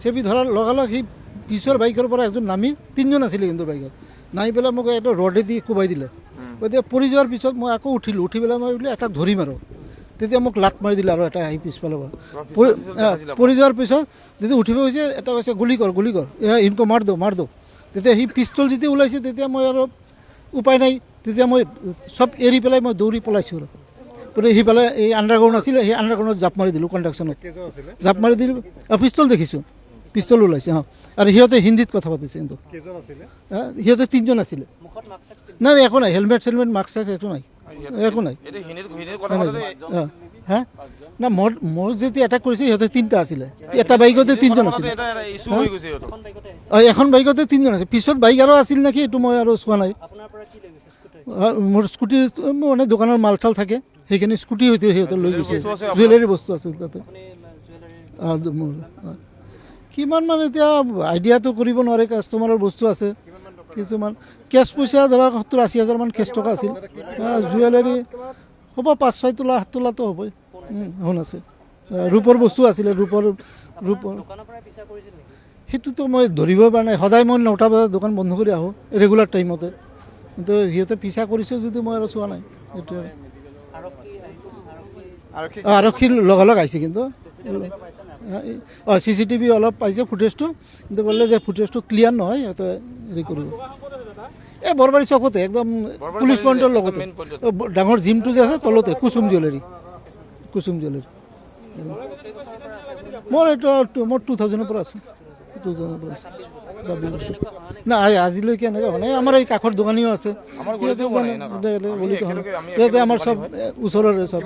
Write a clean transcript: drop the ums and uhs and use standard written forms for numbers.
চেপি ধৰাৰ লগালগ সেই পিছৰ বাইকৰ পৰা এজন নামি 3জন আছিলে কিন্তু বাইকত নামি পেলাই মোক এটা ৰডেদি কোবাই দিলে। গতিকে পৰি যোৱাৰ পিছত মই আকৌ উঠিলোঁ, উঠি পেলাই মই বোলে এটা ধৰিম আৰু তেতিয়া মোক লাত মাৰি দিলে আৰু এটা আহি পিছফালৰ পৰা পৰি যোৱাৰ পিছত যেতিয়া উঠিব গৈছে এটা কৈছে গুলি কৰ ইনকো মাৰ দো। তেতিয়া সি পিষ্টল যেতিয়া ওলাইছে তেতিয়া মই আৰু উপায় নাই, তেতিয়া মই চব এৰি পেলাই মই দৌৰি পলাইছোঁ আৰু সিফালে এই আণ্ডাৰগ্ৰাউণ্ড আছিলে, সেই আণ্ডাৰগ্ৰাউণ্ডত জাপ মাৰি দিলোঁ কণ্ডাকশ্যনত জাপ মাৰি দিলোঁ। পিষ্টল দেখিছোঁ, পিষ্টল ওলাইছে আৰু সিহঁতে হিন্দীত কথা পাতিছে কিন্তু সিহঁতে 3জন আছিলে। নাই একো নাই, হেলমেট চেলমেট মাস্ক একো নাই, একো নাই। হা না মোৰ যেতিয়া এটাক কৰিছে সিহঁতে 3টা আছিলে, এটা বাইকতে 3জন আছিলে। এখন বাইকতে 3জন আছে, পিছত বাইক আৰু আছিল নেকি এইটো মই আৰু চোৱা নাই। মোৰ স্কুটি মানে দোকানৰ মাল চাল থাকে সেইখিনি স্কুটি সৈতে সিহঁতে লৈ গৈছে, জুৱেলাৰী বস্তু আছিল তাতে। কিমান মানে এতিয়া আইডিয়াটো কৰিব নোৱাৰে, কাষ্টমাৰৰ বস্তু আছে কিছুমান। কেছ পইচা ধৰক 70-80 হাজাৰমান কেছ টকা আছিল। জুৱেলাৰী হ'ব 5-6 তোলা 7 তোলাটো হ'বই, শুন আছে। ৰূপৰ বস্তু আছিলে, ৰূপৰ সেইটোতো মই ধৰিব পৰা নাই। সদায় মই 9টা বজাত দোকান বন্ধ কৰি আহোঁ ৰেগুলাৰ টাইমতে, কিন্তু সিহঁতে পিছা কৰিছে যদি মই আৰু চোৱা নাই। সেইটোৱে আৰক্ষী লগালগ আহিছে কিন্তু CCTV অলপ পাইছে ফুটেজটো, কিন্তু ক'লে যে ফুটেজটো ক্লিয়াৰ নহয়, সিহঁতে হেৰি কৰিব। এই বৰবাৰী চকতে একদম পুলিচ পইণ্টৰ লগতে ডাঙৰ জিমটো যে আছে তলতে কুসুম জুৱেলাৰী। মোৰ 2000-ৰ পৰা আছোঁ, 2000-ৰ পৰা আছোঁ। নাই আজিলৈকে এনেকৈ হোৱা নাই। আমাৰ এই কাষৰ দোকানীও আছে, সিহঁতে আমাৰ চব ওচৰৰে চব।